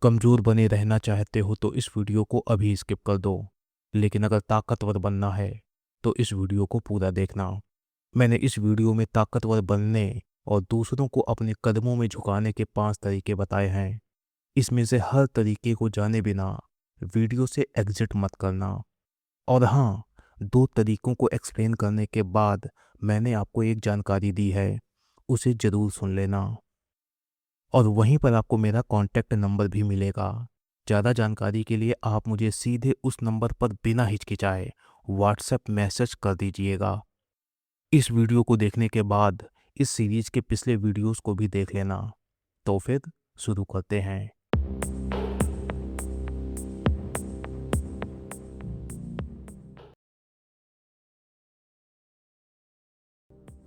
कमज़ोर बने रहना चाहते हो तो इस वीडियो को अभी स्किप कर दो, लेकिन अगर ताकतवर बनना है तो इस वीडियो को पूरा देखना। मैंने इस वीडियो में ताकतवर बनने और दूसरों को अपने कदमों में झुकाने के 5 तरीके बताए हैं। इसमें से हर तरीके को जाने बिना वीडियो से एग्जिट मत करना। और हाँ, 2 तरीकों को एक्सप्लेन करने के बाद मैंने आपको एक जानकारी दी है, उसे ज़रूर सुन लेना। और वहीं पर आपको मेरा कॉन्टैक्ट नंबर भी मिलेगा। ज़्यादा जानकारी के लिए आप मुझे सीधे उस नंबर पर बिना हिचकिचाए व्हाट्सएप मैसेज कर दीजिएगा। इस वीडियो को देखने के बाद इस सीरीज के पिछले वीडियोस को भी देख लेना। तो फिर शुरू करते हैं।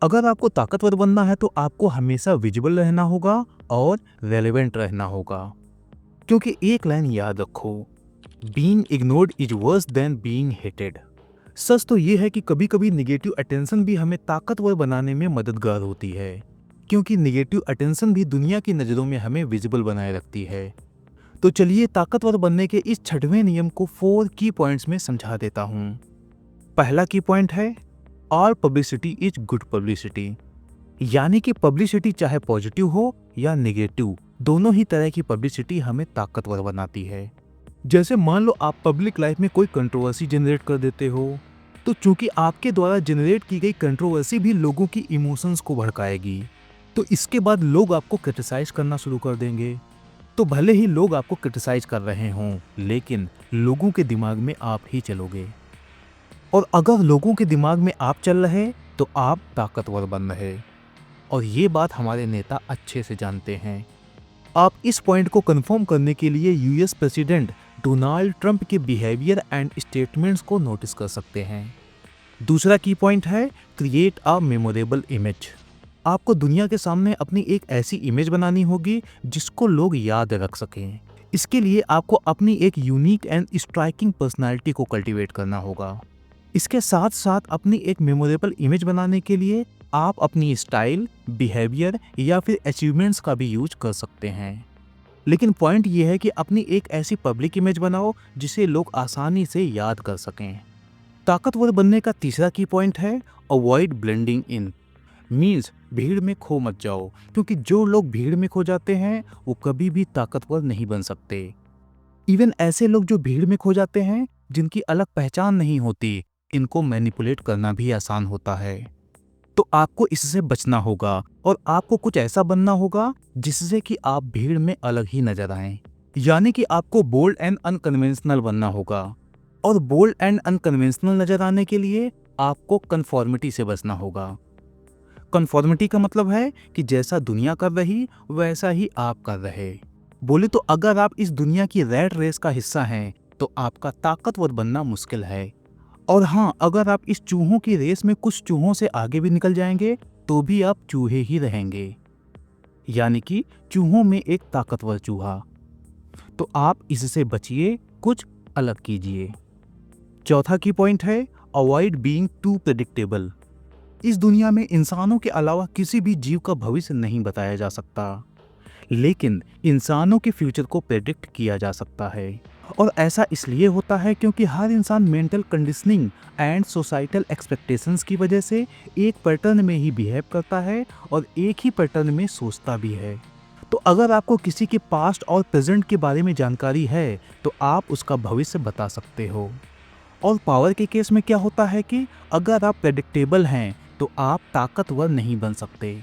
अगर आपको ताकतवर बनना है तो आपको हमेशा विजिबल रहना होगा और रेलेवेंट रहना होगा। क्योंकि एक लाइन याद रखो, being ignored is worse than being hated. सच तो ये है कि कभी कभी निगेटिव अटेंशन भी हमें ताकतवर बनाने में मददगार होती है, क्योंकि निगेटिव अटेंशन भी दुनिया की नज़रों में हमें विजिबल बनाए रखती है। तो चलिए ताकतवर बनने के इस 6वें नियम को 4 की पॉइंट्स में समझा देता हूँ। पहला की पॉइंट है, all publicity is good publicity. यानी कि पब्लिसिटी चाहे पॉजिटिव हो या नेगेटिव, दोनों ही तरह की पब्लिसिटी हमें ताकतवर बनाती है। जैसे मान लो आप पब्लिक लाइफ में कोई कंट्रोवर्सी जनरेट कर देते हो, तो चूंकि आपके द्वारा जनरेट की गई कंट्रोवर्सी भी लोगों की इमोशंस को भड़काएगी, तो इसके बाद लोग आपको क्रिटिसाइज करना शुरू कर देंगे। तो भले ही लोग आपको क्रिटिसाइज कर रहे हों, लेकिन लोगों के दिमाग में आप ही चलोगे। और अगर लोगों के दिमाग में आप चल रहे तो आप ताकतवर बन रहे। और ये बात हमारे नेता अच्छे से जानते हैं। आप इस पॉइंट को कंफर्म करने के लिए यूएस प्रेसिडेंट डोनाल्ड ट्रंप के बिहेवियर एंड स्टेटमेंट्स को नोटिस कर सकते हैं। दूसरा की पॉइंट है, क्रिएट अ मेमोरेबल इमेज। आपको दुनिया के सामने अपनी एक ऐसी इमेज बनानी होगी जिसको लोग याद रख सकें। इसके लिए आपको अपनी एक यूनिक एंड स्ट्राइकिंग पर्सनालिटी को कल्टीवेट करना होगा। इसके साथ साथ अपनी एक मेमोरेबल इमेज बनाने के लिए आप अपनी स्टाइल, बिहेवियर या फिर अचीवमेंट्स का भी यूज कर सकते हैं। लेकिन पॉइंट ये है कि अपनी एक ऐसी पब्लिक इमेज बनाओ जिसे लोग आसानी से याद कर सकें। ताकतवर बनने का तीसरा की पॉइंट है, अवॉइड ब्लेंडिंग इन। मीन्स भीड़ में खो मत जाओ, क्योंकि जो लोग भीड़ में खो जाते हैं वो कभी भी ताकतवर नहीं बन सकते। इवन ऐसे लोग जो भीड़ में खो जाते हैं, जिनकी अलग पहचान नहीं होती, इनको मैनिपुलेट करना भी आसान होता है। तो आपको इससे बचना होगा और आपको कुछ ऐसा बनना होगा जिससे कि आप भीड़ में अलग ही नजर आएं। यानी कि आपको बोल्ड एंड अनकन्वेंशनल बनना होगा। और बोल्ड एंड अनकन्वेंशनल नजर आने के लिए आपको कन्फॉर्मिटी से बचना होगा। कन्फॉर्मिटी का मतलब है कि जैसा दुनिया कर रही वैसा ही आप कर रहे। बोले तो अगर आप इस दुनिया की रैट रेस का हिस्सा हैं तो आपका ताकतवर बनना मुश्किल है। और हाँ, अगर आप इस चूहों की रेस में कुछ चूहों से आगे भी निकल जाएंगे तो भी आप चूहे ही रहेंगे। यानी कि चूहों में एक ताकतवर चूहा। तो आप इससे बचिए, कुछ अलग कीजिए। चौथा की पॉइंट है, अवॉइड बीइंग टू प्रेडिक्टेबल। इस दुनिया में इंसानों के अलावा किसी भी जीव का भविष्य नहीं बताया जा सकता, लेकिन इंसानों के फ्यूचर को प्रेडिक्ट किया जा सकता है। और ऐसा इसलिए होता है क्योंकि हर इंसान mental conditioning and societal expectations की वजह से एक पैटर्न में ही बिहेव करता है और एक ही पैटर्न में सोचता भी है। तो अगर आपको किसी के पास्ट और प्रेजेंट के बारे में जानकारी है तो आप उसका भविष्य बता सकते हो। और पावर के केस में क्या होता है कि अगर आप प्रेडिक्टेबल हैं तो आप ताकतवर नहीं बन सकते।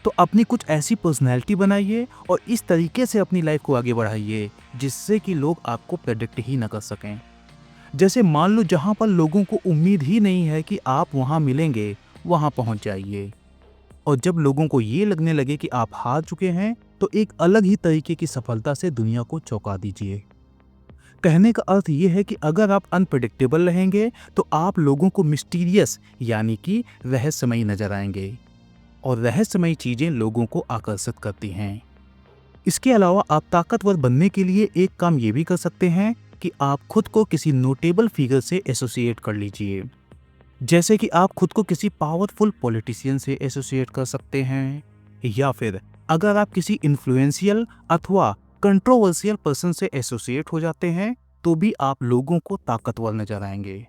तो अपनी कुछ ऐसी पर्सनैलिटी बनाइए और इस तरीके से अपनी लाइफ को आगे बढ़ाइए जिससे कि लोग आपको प्रेडिक्ट ही ना कर सकें। जैसे मान लो जहाँ पर लोगों को उम्मीद ही नहीं है कि आप वहाँ मिलेंगे, वहाँ पहुँच जाइए। और जब लोगों को ये लगने लगे कि आप हार चुके हैं तो एक अलग ही तरीके की सफलता से दुनिया को चौंका दीजिए। कहने का अर्थ ये है कि अगर आप अनप्रेडिक्टेबल रहेंगे तो आप लोगों को मिस्टीरियस यानी कि रहस्यमयी नजर आएंगे। और रहस्यमयी चीजें लोगों को आकर्षित करती हैं। इसके अलावा आप ताकतवर बनने के लिए एक काम ये भी कर सकते हैं कि आप खुद को किसी नोटेबल फिगर से एसोसिएट कर लीजिए। जैसे कि आप खुद को किसी पावरफुल पॉलिटिशियन से एसोसिएट कर सकते हैं, या फिर अगर आप किसी इन्फ्लुएंशियल अथवा कंट्रोवर्शियल पर्सन से एसोसिएट हो जाते हैं तो भी आप लोगों को ताकतवर नजर आएंगे।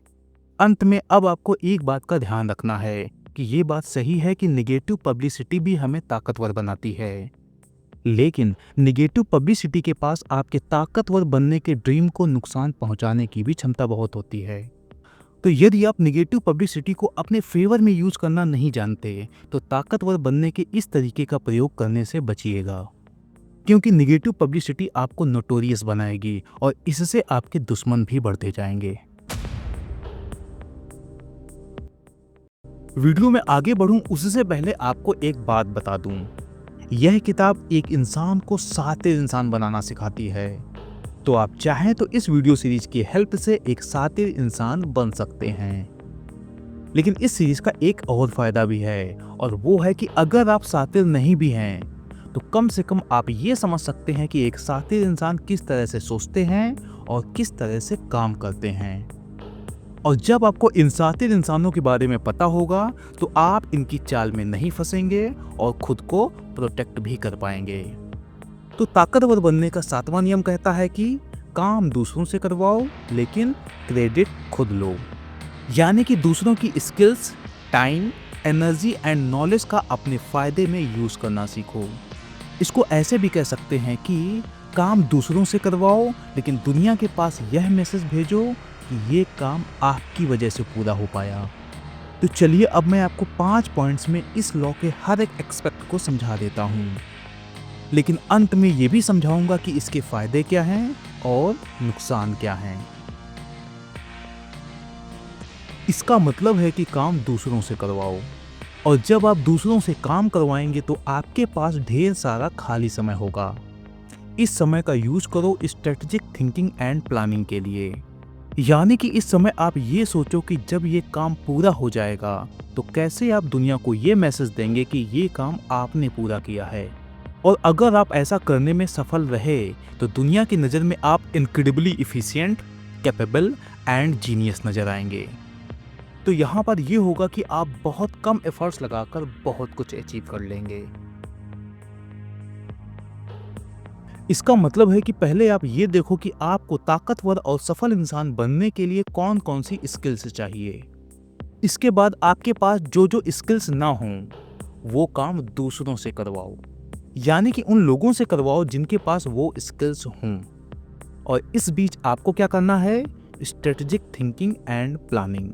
अंत में अब आपको एक बात का ध्यान रखना है कि ये बात सही है कि निगेटिव पब्लिसिटी भी हमें ताकतवर बनाती है, लेकिन निगेटिव पब्लिसिटी के पास आपके ताकतवर बनने के ड्रीम को नुकसान पहुंचाने की भी क्षमता बहुत होती है। तो यदि आप निगेटिव पब्लिसिटी को अपने फेवर में यूज करना नहीं जानते तो ताकतवर बनने के इस तरीके का प्रयोग करने से बचिएगा, क्योंकि निगेटिव पब्लिसिटी आपको नोटोरियस बनाएगी और इससे आपके दुश्मन भी बढ़ते जाएंगे। वीडियो में आगे बढ़ूं उससे पहले आपको एक बात बता दूं, यह किताब एक इंसान को शातिर इंसान बनाना सिखाती है। तो आप चाहें तो इस वीडियो सीरीज की हेल्प से एक शातिर इंसान बन सकते हैं। लेकिन इस सीरीज का एक और फायदा भी है, और वो है कि अगर आप शातिर नहीं भी हैं तो कम से कम आप ये समझ सकते हैं कि एक शातिर इंसान किस तरह से सोचते हैं और किस तरह से काम करते हैं। और जब आपको इन शातिर इंसानों के बारे में पता होगा तो आप इनकी चाल में नहीं फंसेंगे और खुद को प्रोटेक्ट भी कर पाएंगे। तो ताकतवर बनने का 7वां नियम कहता है कि काम दूसरों से करवाओ लेकिन क्रेडिट खुद लो। यानी कि दूसरों की skills, time, energy and knowledge का अपने फायदे में यूज करना सीखो। इसको ऐसे भी कह सकते हैं कि काम दूसरों से करवाओ लेकिन दुनिया के पास यह मैसेज भेजो कि ये काम आपकी वजह से पूरा हो पाया। तो चलिए अब मैं आपको 5 पॉइंट्स में इस लॉ के हर एक एस्पेक्ट को समझा देता हूँ, लेकिन अंत में ये भी समझाऊंगा कि इसके फायदे क्या हैं और नुकसान क्या हैं। इसका मतलब है कि काम दूसरों से करवाओ, और जब आप दूसरों से काम करवाएंगे तो आपके पास ढेर सारा खाली समय होगा। इस समय का यूज करो स्ट्रेटेजिक थिंकिंग एंड प्लानिंग के लिए। यानी कि इस समय आप ये सोचो कि जब ये काम पूरा हो जाएगा तो कैसे आप दुनिया को ये मैसेज देंगे कि ये काम आपने पूरा किया है। और अगर आप ऐसा करने में सफल रहे तो दुनिया की नज़र में आप incredibly efficient, capable and genius नजर आएंगे। तो यहाँ पर ये होगा कि आप बहुत कम एफर्ट्स लगाकर बहुत कुछ अचीव कर लेंगे। इसका मतलब है कि पहले आप ये देखो कि आपको ताकतवर और सफल इंसान बनने के लिए कौन कौन सी स्किल्स चाहिए। इसके बाद आपके पास जो जो स्किल्स ना हों वो काम दूसरों से करवाओ, यानी कि उन लोगों से करवाओ जिनके पास वो स्किल्स हों। और इस बीच आपको क्या करना है, स्ट्रेटेजिक थिंकिंग एंड प्लानिंग।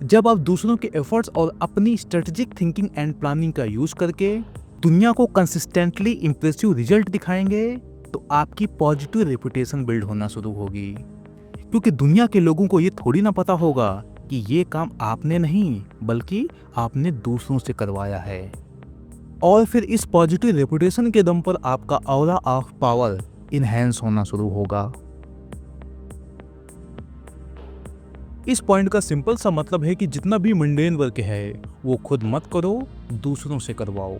जब आप दूसरों के एफर्ट्स और अपनी स्ट्रेटेजिक थिंकिंग एंड प्लानिंग का यूज करके दुनिया को कंसिस्टेंटली इंप्रेसिव रिजल्ट दिखाएंगे तो आपकी पॉजिटिव रेपुटेशन बिल्ड होना शुरू होगी, क्योंकि दुनिया के लोगों को ये थोड़ी ना पता होगा कि ये काम आपने नहीं बल्कि आपने दूसरों से करवाया है। और फिर इस पॉजिटिव रेपुटेशन के दम पर आपका ऑरा ऑफ पावर इनहेंस होना शुरू होगा। इस पॉइंट का सिंपल सा मतलब है कि जितना भी मंडेन वर्क है वो खुद मत करो, दूसरों से करवाओ।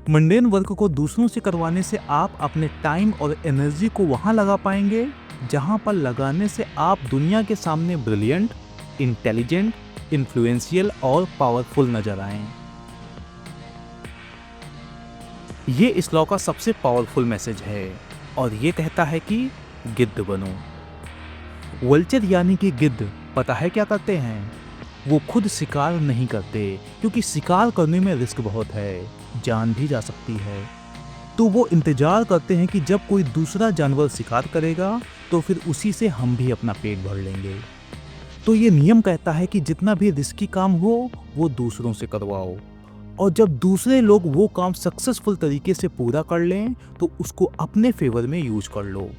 मंडेन वर्क को दूसरों से करवाने से आप अपने टाइम और एनर्जी को वहां लगा पाएंगे जहां पर लगाने से आप दुनिया के सामने ब्रिलियंट, इंटेलिजेंट, इन्फ्लुएंशियल और पावरफुल नजर आएं। ये इस लॉ का सबसे पावरफुल मैसेज है और ये कहता है कि गिद्ध बनो। वल्चर यानी कि गिद्ध पता है क्या करते हैं, वो खुद शिकार नहीं करते क्योंकि शिकार करने में रिस्क बहुत है, जान भी जा सकती है। तो वो इंतजार करते हैं कि जब कोई दूसरा जानवर शिकार करेगा तो फिर उसी से हम भी अपना पेट भर लेंगे। तो ये नियम कहता है कि जितना भी रिस्की काम हो वो दूसरों से करवाओ, और जब दूसरे लोग वो काम सक्सेसफुल तरीके से पूरा कर लें तो उसको अपने फेवर में यूज कर लो।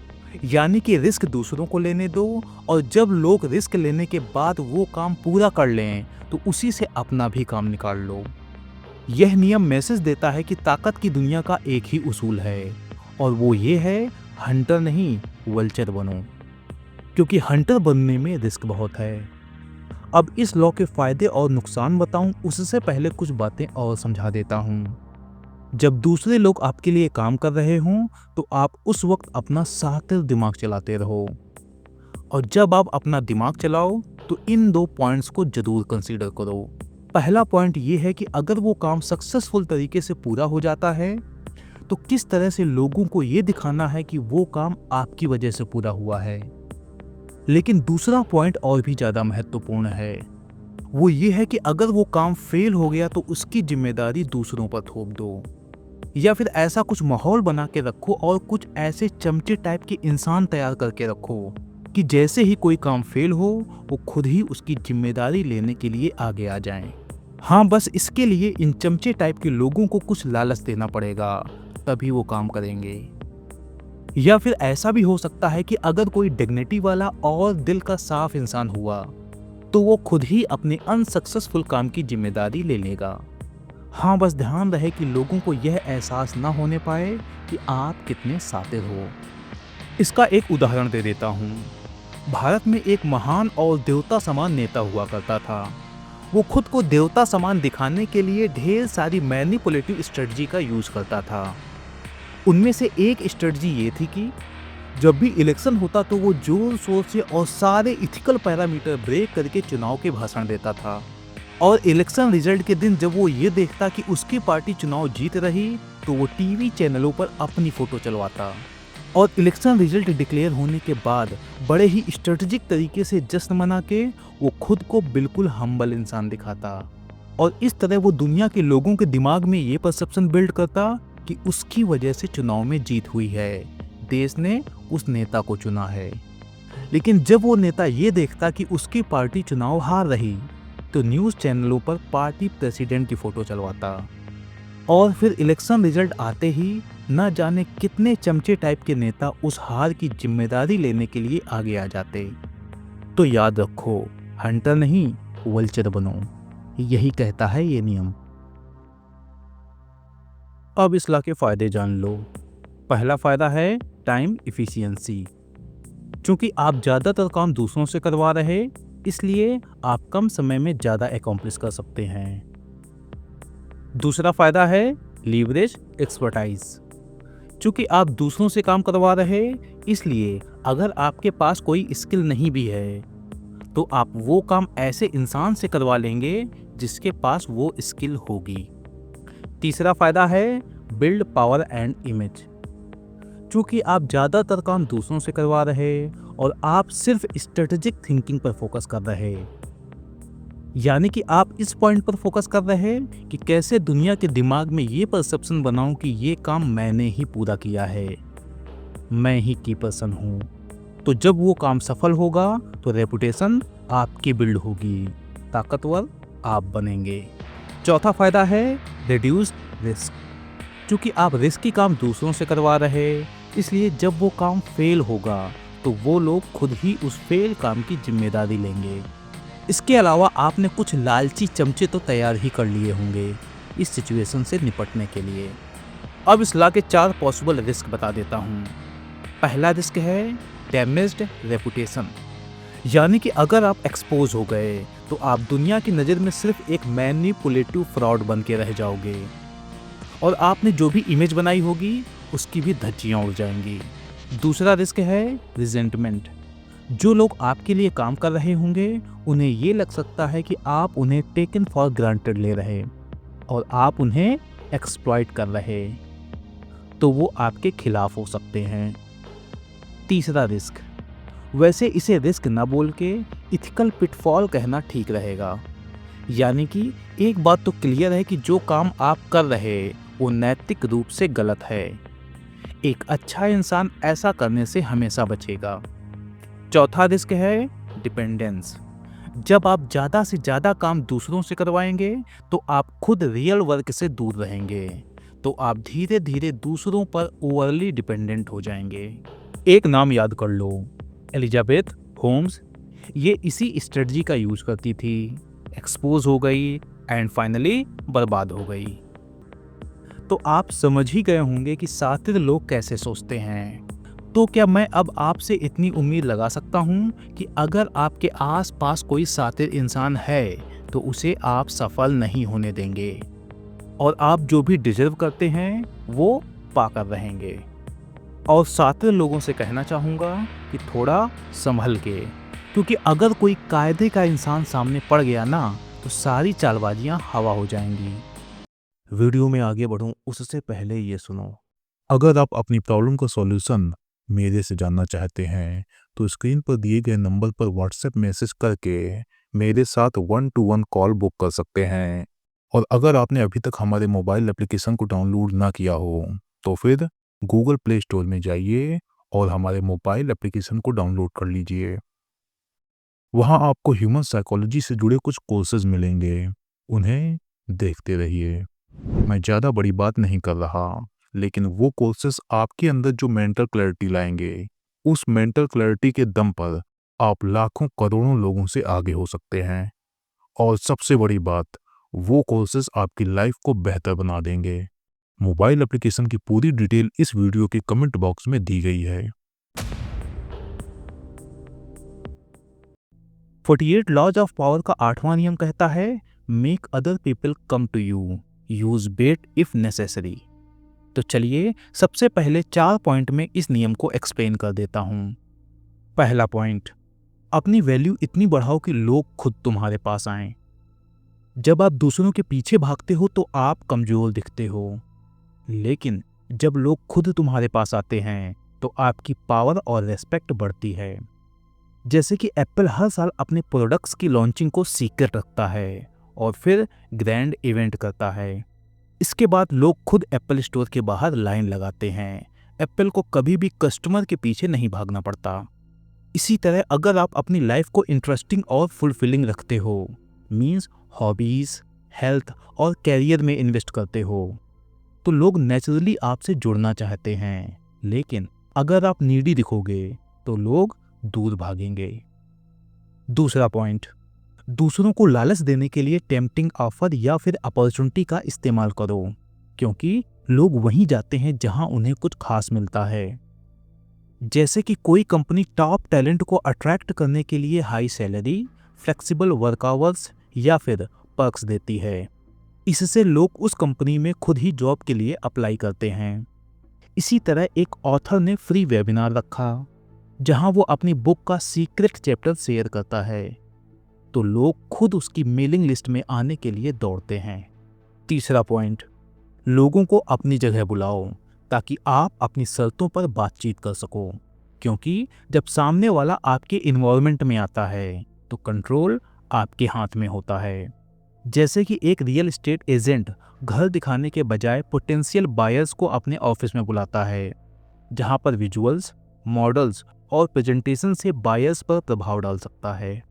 यानी कि रिस्क दूसरों को लेने दो, और जब लोग रिस्क लेने के बाद वो काम पूरा कर लें तो उसी से अपना भी काम निकाल लो। यह नियम मैसेज देता है कि ताकत की दुनिया का एक ही उसूल है, और वो ये है, हंटर नहीं वल्चर बनो, क्योंकि हंटर बनने में रिस्क बहुत है। अब इस लॉ के फायदे और नुकसान बताऊं उससे पहले कुछ बातें और समझा देता हूं। जब दूसरे लोग आपके लिए काम कर रहे हों तो आप उस वक्त अपना शातिर दिमाग चलाते रहो, और जब आप अपना दिमाग चलाओ तो इन 2 पॉइंट्स को जरूर कंसीडर करो। पहला पॉइंट ये है कि अगर वो काम सक्सेसफुल तरीके से पूरा हो जाता है तो किस तरह से लोगों को ये दिखाना है कि वो काम आपकी वजह से पूरा हुआ है। लेकिन दूसरा पॉइंट और भी ज़्यादा महत्वपूर्ण है, वो ये है कि अगर वो काम फेल हो गया तो उसकी जिम्मेदारी दूसरों पर थोप दो, या फिर ऐसा कुछ माहौल बना के रखो और कुछ ऐसे चमचे टाइप के इंसान तैयार करके रखो कि जैसे ही कोई काम फेल हो वो खुद ही उसकी जिम्मेदारी लेने के लिए आगे आ जाएं। हाँ, बस इसके लिए इन चमचे टाइप के लोगों को कुछ लालच देना पड़ेगा, तभी वो काम करेंगे। या फिर ऐसा भी हो सकता है कि अगर कोई डिग्निटी वाला और दिल का साफ इंसान हुआ तो वो खुद ही अपने अनसक्सेसफुल काम की जिम्मेदारी ले लेगा। हाँ, बस ध्यान रहे कि लोगों को यह एहसास ना होने पाए कि आप कितने सातिर हो। इसका एक उदाहरण दे देता हूँ। भारत में एक महान और देवता समान नेता हुआ करता था। वो खुद को देवता समान दिखाने के लिए ढेर सारी मैनिपुलेटिव स्ट्रेटजी का यूज करता था। उनमें से एक स्ट्रेटजी ये थी कि जब भी इलेक्शन होता तो वो जोर शोर से और सारे इथिकल पैरामीटर ब्रेक करके चुनाव के भाषण देता था। और इलेक्शन रिजल्ट के दिन जब वो ये देखता कि उसकी पार्टी चुनाव जीत रही तो वो टीवी चैनलों पर अपनी फोटो चलवाता। और इलेक्शन रिजल्ट डिक्लेयर होने के बाद बड़े ही स्ट्रेटेजिक तरीके से जश्न मना के वो खुद को बिल्कुल हम्बल इंसान दिखाता। और इस तरह वो दुनिया के लोगों के दिमाग में ये परसेप्शन बिल्ड करता कि उसकी वजह से चुनाव में जीत हुई है, देश ने उस नेता को चुना है। लेकिन जब वो नेता ये देखता कि उसकी पार्टी चुनाव हार रही तो न्यूज़ चैनलों पर पार्टी प्रेसिडेंट की फोटो चलवाता। और फिर इलेक्शन रिजल्ट आते ही न जाने कितने चमचे टाइप के नेता उस हार की जिम्मेदारी लेने के लिए आगे आ जाते। तो याद रखो, हंटर नहीं वल्चर बनो, यही कहता है ये नियम। अब इस ला के फायदे जान लो। पहला फायदा है टाइम इफिशियंसी। क्योंकि आप ज़्यादातर काम दूसरों से करवा रहे, इसलिए आप कम समय में ज़्यादा अकॉम्प्लिश कर सकते हैं। दूसरा फायदा है लीवरेज एक्सपर्टाइज। चूंकि आप दूसरों से काम करवा रहे, इसलिए अगर आपके पास कोई स्किल नहीं भी है तो आप वो काम ऐसे इंसान से करवा लेंगे जिसके पास वो स्किल होगी। तीसरा फायदा है बिल्ड पावर एंड इमेज। चूंकि आप ज़्यादातर काम दूसरों से करवा रहे और आप सिर्फ स्ट्रेटेजिक थिंकिंग पर फोकस कर रहे, यानी कि आप इस पॉइंट पर फोकस कर रहे हैं कि कैसे दुनिया के दिमाग में ये परसेप्शन बनाऊं कि ये काम मैंने ही पूरा किया है, मैं ही की पर्सन हूँ। तो जब वो काम सफल होगा तो रेपुटेशन आपकी बिल्ड होगी, ताकतवर आप बनेंगे। चौथा फायदा है रिड्यूस रिस्क। क्योंकि आप रिस्की काम दूसरों से करवा रहे, इसलिए जब वो काम फेल होगा तो वो लोग खुद ही उस फेल काम की जिम्मेदारी लेंगे। इसके अलावा आपने कुछ लालची चमचे तो तैयार ही कर लिए होंगे इस सिचुएशन से निपटने के लिए। अब इस ला के 4 पॉसिबल रिस्क बता देता हूँ। पहला रिस्क है डैमेज्ड रेपुटेशन, यानी कि अगर आप एक्सपोज हो गए तो आप दुनिया की नज़र में सिर्फ एक मैनिपुलेटिव फ्रॉड बन के रह जाओगे और आपने जो भी इमेज बनाई होगी उसकी भी धज्जियाँ उड़ जाएंगी। दूसरा रिस्क है रिजेंटमेंट। जो लोग आपके लिए काम कर रहे होंगे उन्हें ये लग सकता है कि आप उन्हें टेकन फॉर ग्रांटेड ले रहे और आप उन्हें एक्सप्लॉइट कर रहे, तो वो आपके खिलाफ हो सकते हैं। तीसरा रिस्क, वैसे इसे रिस्क ना बोल के इथिकल पिटफॉल कहना ठीक रहेगा, यानी कि एक बात तो क्लियर है कि जो काम आप कर रहे वो नैतिक रूप से गलत है। एक अच्छा इंसान ऐसा करने से हमेशा बचेगा। चौथा रिस्क है डिपेंडेंस। जब आप ज़्यादा से ज़्यादा काम दूसरों से करवाएंगे तो आप खुद रियल वर्क से दूर रहेंगे, तो आप धीरे धीरे दूसरों पर ओवरली डिपेंडेंट हो जाएंगे। एक नाम याद कर लो, एलिजाबेथ होम्स। ये इसी स्ट्रेटजी का यूज करती थी, एक्सपोज हो गई एंड फाइनली बर्बाद हो गई। तो आप समझ ही गए होंगे कि सातिर लोग कैसे सोचते हैं। तो क्या मैं अब आपसे इतनी उम्मीद लगा सकता हूँ कि अगर आपके आसपास कोई सातिर इंसान है तो उसे आप सफल नहीं होने देंगे और आप जो भी डिजर्व करते हैं वो पाकर रहेंगे। और सातिर लोगों से कहना चाहूँगा कि थोड़ा संभल के, क्योंकि अगर कोई कायदे का इंसान सामने पड़ गया ना तो सारी चालबाजियाँ हवा हो जाएंगी। वीडियो में आगे बढ़ूँ उससे पहले ये सुनो। अगर आप अपनी प्रॉब्लम का सॉल्यूशन मेरे से जानना चाहते हैं तो स्क्रीन पर दिए गए नंबर पर व्हाट्सएप मैसेज करके मेरे साथ 1-to-1 कॉल बुक कर सकते हैं। और अगर आपने अभी तक हमारे मोबाइल एप्लीकेशन को डाउनलोड ना किया हो तो फिर गूगल प्ले स्टोर में जाइए और हमारे मोबाइल एप्लीकेशन को डाउनलोड कर लीजिए। वहाँ आपको ह्यूमन साइकोलॉजी से जुड़े कुछ कोर्सेज मिलेंगे, उन्हें देखते रहिए। मैं ज़्यादा बड़ी बात नहीं कर रहा, लेकिन वो कोर्सेज आपके अंदर जो मेंटल क्लैरिटी लाएंगे, उस मेंटल क्लैरिटी के दम पर आप लाखों करोड़ों लोगों से आगे हो सकते हैं। और सबसे बड़ी बात, वो कोर्सेज आपकी लाइफ को बेहतर बना देंगे। मोबाइल एप्लीकेशन की पूरी डिटेल इस वीडियो के कमेंट बॉक्स में दी गई है। 48 लॉज ऑफ पावर का 8वां नियम कहता है, make other people come to you, use bait if necessary. तो चलिए सबसे पहले 4 पॉइंट में इस नियम को एक्सप्लेन कर देता हूं। पहला पॉइंट, अपनी वैल्यू इतनी बढ़ाओ कि लोग खुद तुम्हारे पास आएं। जब आप दूसरों के पीछे भागते हो तो आप कमजोर दिखते हो, लेकिन जब लोग खुद तुम्हारे पास आते हैं तो आपकी पावर और रेस्पेक्ट बढ़ती है। जैसे कि एप्पल हर साल अपने प्रोडक्ट्स की लॉन्चिंग को सीक्रेट रखता है और फिर ग्रैंड इवेंट करता है। इसके बाद लोग खुद एप्पल स्टोर के बाहर लाइन लगाते हैं। एप्पल को कभी भी कस्टमर के पीछे नहीं भागना पड़ता। इसी तरह अगर आप अपनी लाइफ को इंटरेस्टिंग और फुलफिलिंग रखते हो, मीन्स हॉबीज, हेल्थ और कैरियर में इन्वेस्ट करते हो, तो लोग नेचुरली आपसे जुड़ना चाहते हैं। लेकिन अगर आप नीडी दिखोगे तो लोग दूर भागेंगे। दूसरा पॉइंट, दूसरों को लालच देने के लिए टेम्पटिंग ऑफर या फिर अपॉर्चुनिटी का इस्तेमाल करो, क्योंकि लोग वहीं जाते हैं जहां उन्हें कुछ खास मिलता है। जैसे कि कोई कंपनी टॉप टैलेंट को अट्रैक्ट करने के लिए high salary, flexible work hours या फिर पर्क्स देती है। इससे लोग उस कंपनी में खुद ही जॉब के लिए अप्लाई करते हैं। इसी तरह एक ऑथर ने फ्री वेबिनार रखा जहां वो अपनी बुक का सीक्रेट चैप्टर शेयर करता है, तो लोग खुद उसकी मेलिंग लिस्ट में आने के लिए दौड़ते हैं। तीसरा पॉइंट, लोगों को अपनी जगह बुलाओ ताकि आप अपनी शर्तों पर बातचीत कर सको, क्योंकि जब सामने वाला आपके इन्वॉल्वमेंट में आता है तो कंट्रोल आपके हाथ में होता है। जैसे कि एक रियल एस्टेट एजेंट घर दिखाने के बजाय पोटेंशियल बायर्स को अपने ऑफिस में बुलाता है, जहां पर विजुअल्स, मॉडल्स और प्रेजेंटेशन से बायर्स पर प्रभाव डाल सकता है।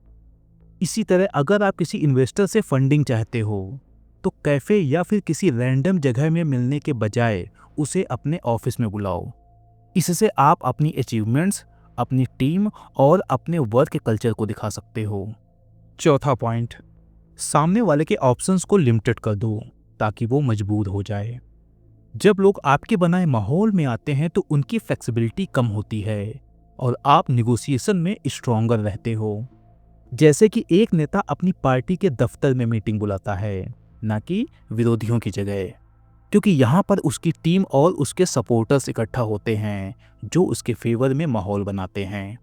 इसी तरह अगर आप किसी इन्वेस्टर से फंडिंग चाहते हो तो कैफे या फिर किसी रैंडम जगह में मिलने के बजाय उसे अपने ऑफिस में बुलाओ। इससे आप अपनी अचीवमेंट्स, अपनी टीम और अपने वर्क कल्चर को दिखा सकते हो। चौथा पॉइंट, सामने वाले के ऑप्शंस को लिमिटेड कर दो ताकि वो मजबूर हो जाए। जब लोग आपके बनाए माहौल में आते हैं तो उनकी फ्लेक्सिबिलिटी कम होती है और आप निगोशिएशन में स्ट्रॉन्गर रहते हो। जैसे कि एक नेता अपनी पार्टी के दफ्तर में मीटिंग बुलाता है, ना कि विरोधियों की जगह, क्योंकि यहाँ पर उसकी टीम और उसके सपोर्टर्स इकट्ठा होते हैं जो उसके फेवर में माहौल बनाते हैं।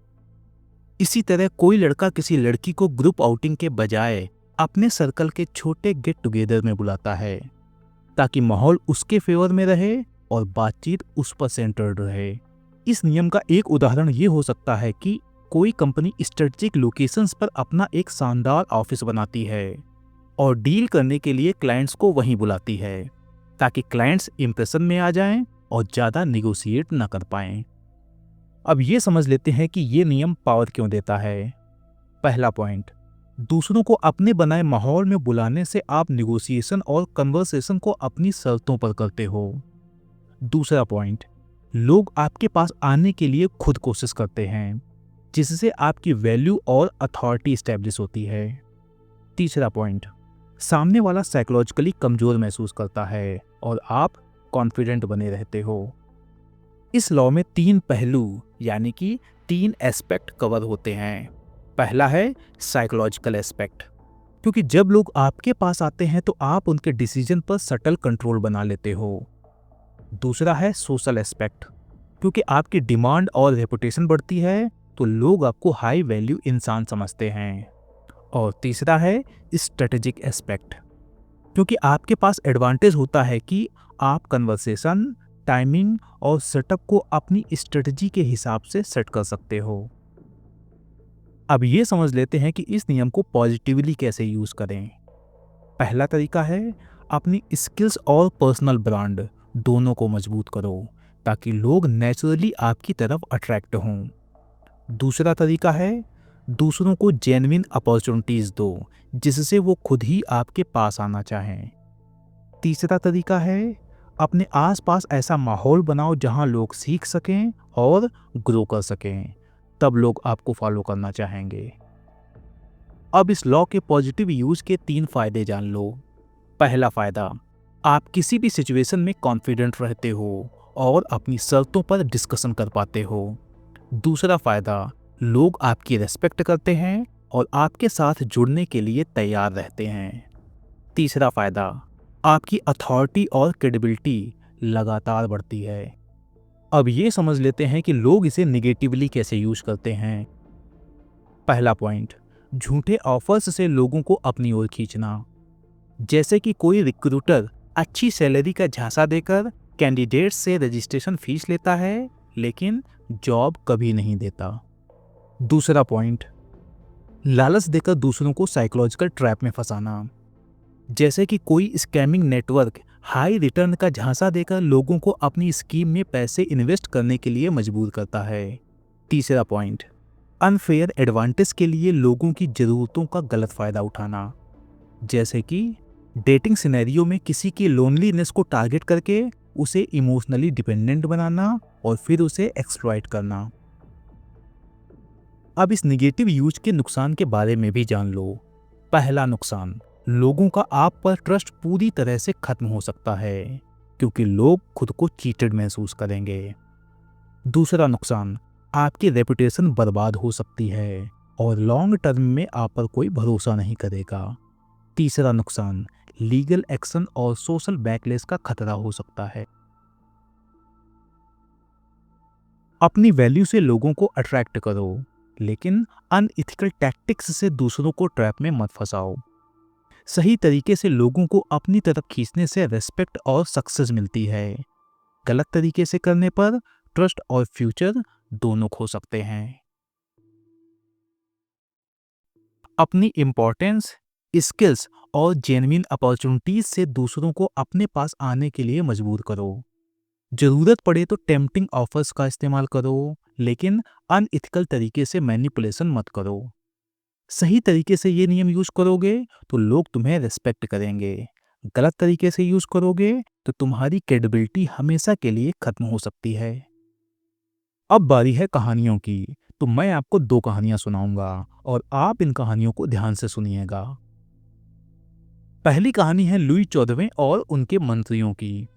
इसी तरह कोई लड़का किसी लड़की को ग्रुप आउटिंग के बजाय अपने सर्कल के छोटे गेट टुगेदर में बुलाता है, ताकि माहौल उसके फेवर में रहे और बातचीत उस पर सेंटर्ड रहे। इस नियम का एक उदाहरण ये हो सकता है कि कोई कंपनी स्ट्रेटेजिक लोकेशंस पर अपना एक शानदार ऑफिस बनाती है और डील करने के लिए क्लाइंट्स को वहीं बुलाती है, ताकि क्लाइंट्स इंप्रेशन में आ जाएं और ज़्यादा निगोशिएट न कर पाएं। अब ये समझ लेते हैं कि ये नियम पावर क्यों देता है। पहला पॉइंट, दूसरों को अपने बनाए माहौल में बुलाने से आप निगोशिएशन और कन्वर्सेशन को अपनी शर्तों पर करते हो। दूसरा पॉइंट, लोग आपके पास आने के लिए खुद कोशिश करते हैं, जिससे आपकी वैल्यू और अथॉरिटी स्टैब्लिश होती है। तीसरा पॉइंट, सामने वाला साइकोलॉजिकली कमजोर महसूस करता है और आप कॉन्फिडेंट बने रहते हो। इस लॉ में 3 पहलू यानी कि 3 एस्पेक्ट कवर होते हैं। पहला है साइकोलॉजिकल एस्पेक्ट, क्योंकि जब लोग आपके पास आते हैं तो आप उनके डिसीजन पर सटल कंट्रोल बना लेते हो। दूसरा है सोशल एस्पेक्ट, क्योंकि आपकी डिमांड और रेपुटेशन बढ़ती है तो लोग आपको हाई वैल्यू इंसान समझते हैं। और तीसरा है स्ट्रेटेजिक एस्पेक्ट, क्योंकि आपके पास एडवांटेज होता है कि आप कन्वर्सेशन, टाइमिंग और सेटअप को अपनी स्ट्रेटजी के हिसाब से सेट कर सकते हो। अब ये समझ लेते हैं कि इस नियम को पॉजिटिवली कैसे यूज करें। पहला तरीका है अपनी स्किल्स और पर्सनल ब्रांड दोनों को मजबूत करो ताकि लोग नेचुरली आपकी तरफ अट्रैक्ट हों। दूसरा तरीका है दूसरों को जेन्युइन अपॉर्चुनिटीज दो जिससे वो खुद ही आपके पास आना चाहें। तीसरा तरीका है अपने आसपास ऐसा माहौल बनाओ जहां लोग सीख सकें और ग्रो कर सकें, तब लोग आपको फॉलो करना चाहेंगे। अब इस लॉ के पॉजिटिव यूज के 3 फायदे जान लो। पहला फायदा, आप किसी भी सिचुएशन में कॉन्फिडेंट रहते हो और अपनी शर्तों पर डिस्कशन कर पाते हो। दूसरा फायदा, लोग आपकी रेस्पेक्ट करते हैं और आपके साथ जुड़ने के लिए तैयार रहते हैं। तीसरा फायदा, आपकी अथॉरिटी और क्रेडिबिलिटी लगातार बढ़ती है। अब ये समझ लेते हैं कि लोग इसे निगेटिवली कैसे यूज करते हैं। पहला पॉइंट, झूठे ऑफर्स से लोगों को अपनी ओर खींचना। जैसे कि कोई रिक्रूटर अच्छी सैलरी का झांसा देकर कैंडिडेट्स से रजिस्ट्रेशन फीस लेता है लेकिन जॉब कभी नहीं देता। दूसरा पॉइंट, लालच देकर दूसरों को साइकोलॉजिकल ट्रैप में फंसाना। जैसे कि कोई स्कैमिंग नेटवर्क हाई रिटर्न का झांसा देकर लोगों को अपनी स्कीम में पैसे इन्वेस्ट करने के लिए मजबूर करता है। तीसरा पॉइंट, अनफेयर एडवांटेज के लिए लोगों की ज़रूरतों का गलत फ़ायदा उठाना। जैसे कि डेटिंग सिनेरियो में किसी की लोनलीनेस को टारगेट करके उसे इमोशनली डिपेंडेंट बनाना और फिर उसे एक्सप्लॉइट करना। अब इस निगेटिव यूज के नुकसान के बारे में भी जान लो। पहला नुकसान, लोगों का आप पर ट्रस्ट पूरी तरह से खत्म हो सकता है क्योंकि लोग खुद को चीटेड महसूस करेंगे। दूसरा नुकसान, आपकी रेपुटेशन बर्बाद हो सकती है और लॉन्ग टर्म में आप पर कोई भरोसा नहीं करेगा। तीसरा नुकसान, लीगल एक्शन और सोशल बैकलेस का खतरा हो सकता है। अपनी वैल्यू से लोगों को अट्रैक्ट करो लेकिन अनइथिकल टैक्टिक्स से दूसरों को ट्रैप में मत फंसाओ। सही तरीके से लोगों को अपनी तरफ खींचने से रेस्पेक्ट और सक्सेस मिलती है। गलत तरीके से करने पर ट्रस्ट और फ्यूचर दोनों खो सकते हैं। अपनी इम्पोर्टेंस, स्किल्स और जेन्युइन अपॉर्चुनिटीज से दूसरों को अपने पास आने के लिए मजबूर करो। जरूरत पड़े तो टेम्पटिंग ऑफर्स का इस्तेमाल करो लेकिन अनइथिकल तरीके से मैनिपुलेशन मत करो। सही तरीके से ये नियम यूज करोगे तो लोग तुम्हें रिस्पेक्ट करेंगे। गलत तरीके से यूज करोगे तो तुम्हारी क्रेडिबिलिटी हमेशा के लिए खत्म हो सकती है। अब बारी है कहानियों की, तो मैं आपको 2 कहानियां सुनाऊंगा और आप इन कहानियों को ध्यान से सुनिएगा। पहली कहानी है लुई 14वें और उनके मंत्रियों की।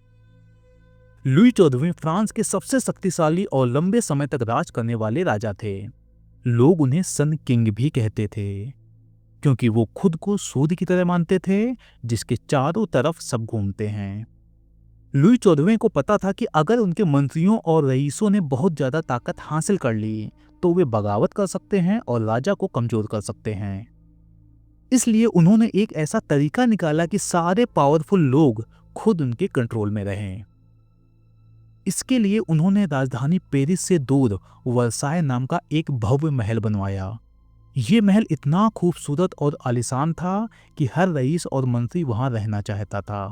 लुई 14वें फ्रांस के सबसे शक्तिशाली और लंबे समय तक राज करने वाले राजा थे। लोग उन्हें सन किंग भी कहते थे क्योंकि वो खुद को सूर्य की तरह मानते थे जिसके चारों तरफ सब घूमते हैं। लुई 14वें को पता था कि अगर उनके मंत्रियों और रईसों ने बहुत ज्यादा ताकत हासिल कर ली तो वे बगावत कर सकते हैं और राजा को कमजोर कर सकते हैं। इसलिए उन्होंने एक ऐसा तरीका निकाला कि सारे पावरफुल लोग खुद उनके कंट्रोल में रहें। इसके लिए उन्होंने राजधानी पेरिस से दूर वर्साय नाम का एक भव्य महल बनवाया। ये महल इतना खूबसूरत और आलीशान था कि हर रईस और मंत्री वहां रहना चाहता था।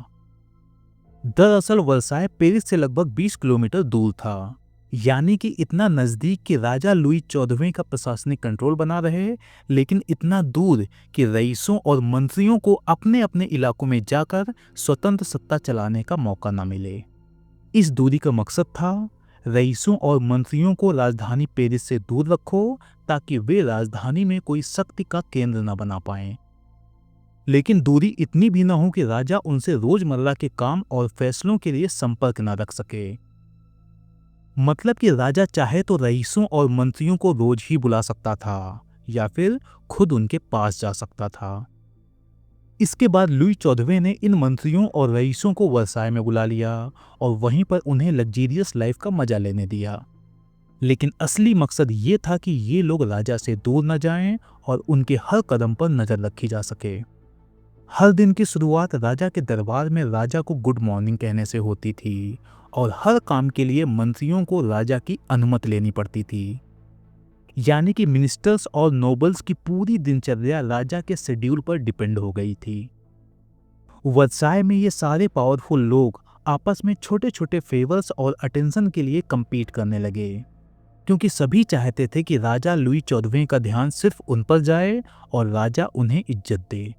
दरअसल वर्साय पेरिस से लगभग 20 किलोमीटर दूर था, यानी कि इतना नजदीक कि राजा लुई 14वें का प्रशासनिक कंट्रोल बना रहे लेकिन इतना दूर कि रईसों और मंत्रियों को अपने अपने इलाकों में जाकर स्वतंत्र सत्ता चलाने का मौका न मिले। इस दूरी का मकसद था रईसों और मंत्रियों को राजधानी पेरिस से दूर रखो ताकि वे राजधानी में कोई शक्ति का केंद्र न बना पाएं। लेकिन दूरी इतनी भी न हो कि राजा उनसे रोजमर्रा के काम और फैसलों के लिए संपर्क न रख सके। मतलब कि राजा चाहे तो रईसों और मंत्रियों को रोज ही बुला सकता था या फिर खुद उनके पास जा सकता था। इसके बाद लुई 14वें ने इन मंत्रियों और रईसों को वर्साय में बुला लिया और वहीं पर उन्हें लग्जीरियस लाइफ का मजा लेने दिया। लेकिन असली मकसद ये था कि ये लोग राजा से दूर न जाएं और उनके हर कदम पर नजर रखी जा सके। हर दिन की शुरुआत राजा के दरबार में राजा को गुड मॉर्निंग कहने से होती थी और हर काम के लिए मंत्रियों को राजा की अनुमति लेनी पड़ती थी। यानी कि मिनिस्टर्स और नोबल्स की पूरी दिनचर्या राजा के शेड्यूल पर डिपेंड हो गई थी। वर्साय में ये सारे पावरफुल लोग आपस में छोटे छोटे फेवर्स और अटेंशन के लिए compete करने लगे, क्योंकि सभी चाहते थे कि राजा लुई 14वें का ध्यान सिर्फ उन पर जाए और राजा उन्हें इज्जत दे।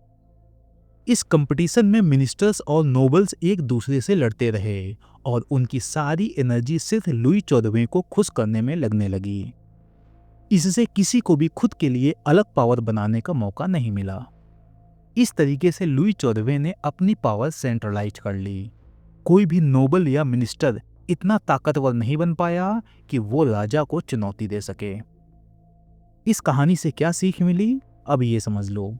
इस कंपटीशन में मिनिस्टर्स और नोबल्स एक दूसरे से लड़ते रहे और उनकी सारी एनर्जी सिर्फ लुई 14वें को खुश करने में लगने लगी। इससे किसी को भी खुद के लिए अलग पावर बनाने का मौका नहीं मिला। इस तरीके से लुई 14वें ने अपनी पावर सेंट्रलाइज कर ली। कोई भी नोबल या मिनिस्टर इतना ताकतवर नहीं बन पाया कि वो राजा को चुनौती दे सके। इस कहानी से क्या सीख मिली, अब ये समझ लो।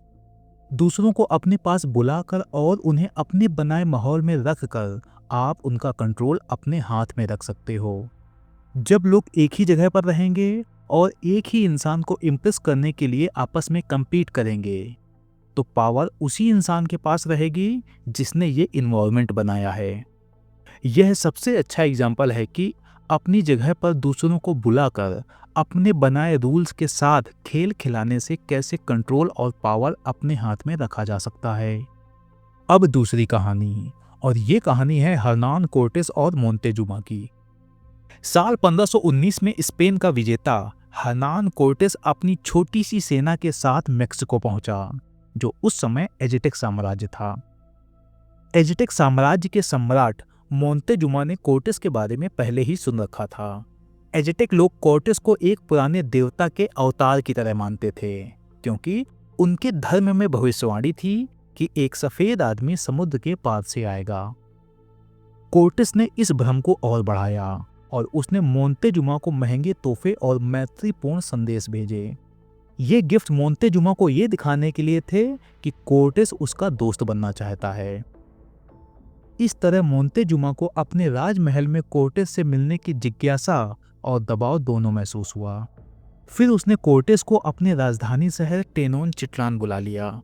दूसरों को अपने पास बुलाकर और उन्हें अपने बनाए माहौल में रखकर आप उनका कंट्रोल अपने हाथ में रख सकते हो। जब लोग एक ही जगह पर रहेंगे और एक ही इंसान को इम्प्रेस करने के लिए आपस में compete करेंगे, तो पावर उसी इंसान के पास रहेगी जिसने ये इन्वायरमेंट बनाया है। यह सबसे अच्छा एग्जाम्पल है कि अपनी जगह पर दूसरों को बुलाकर अपने बनाए रूल्स के साथ खेल खिलाने से कैसे कंट्रोल और पावर अपने हाथ में रखा जा सकता है। अब दूसरी कहानी, और ये कहानी है हर्नान कोर्टेस और मोंटेजुमा की। साल 1519 में स्पेन का विजेता हर्नान कोर्टेस अपनी छोटी सी सेना के साथ मेक्सिको पहुंचा, जो उस समय एज़टेक साम्राज्य था। एज़टेक साम्राज्य के सम्राट मोंटेजुमा ने कोर्टेस के बारे में पहले ही सुन रखा था। एज़टेक लोग कोर्टेस को एक पुराने देवता के अवतार की तरह मानते थे, क्योंकि उनके धर्म में भविष्यवाणी थी कि एक सफेद आदमी समुद्र के पार से आएगा। कोर्टेस ने इस भ्रम को और बढ़ाया और उसने मोंटेजुमा को महंगे तोहफे और मैत्रीपूर्ण संदेश भेजे। ये गिफ्ट मोंटेजुमा को ये दिखाने के लिए थे कि कोर्टेस उसका दोस्त बनना चाहता है। इस तरह मोंटेजुमा को अपने राजमहल में कोर्टेस से मिलने की जिज्ञासा और दबाव दोनों महसूस हुआ। फिर उसने कोर्टेस को अपने राजधानी शहर टेनोनचिट्लान बुला लिया।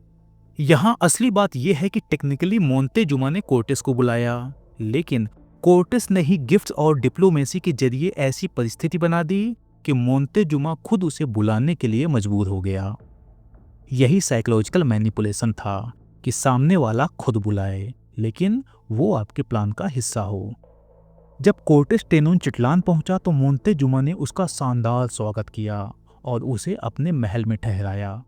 यहाँ असली बात यह है कि टेक्निकली मोंटेजुमा ने कोर्टेस को बुलाया, लेकिन कोर्टेस ने ही गिफ्ट और डिप्लोमेसी के जरिए ऐसी परिस्थिति बना दी कि मोंटेजुमा खुद उसे बुलाने के लिए मजबूर हो गया। यही साइकोलॉजिकल मैनिपुलेशन था कि सामने वाला खुद बुलाए, लेकिन वो आपके प्लान का हिस्सा हो। जब कोर्टेस टेनोनचिट्लान पहुंचा तो मोंटेजुमा ने उसका शानदार स्वागत किया और उसे अपने महल में ठहराया,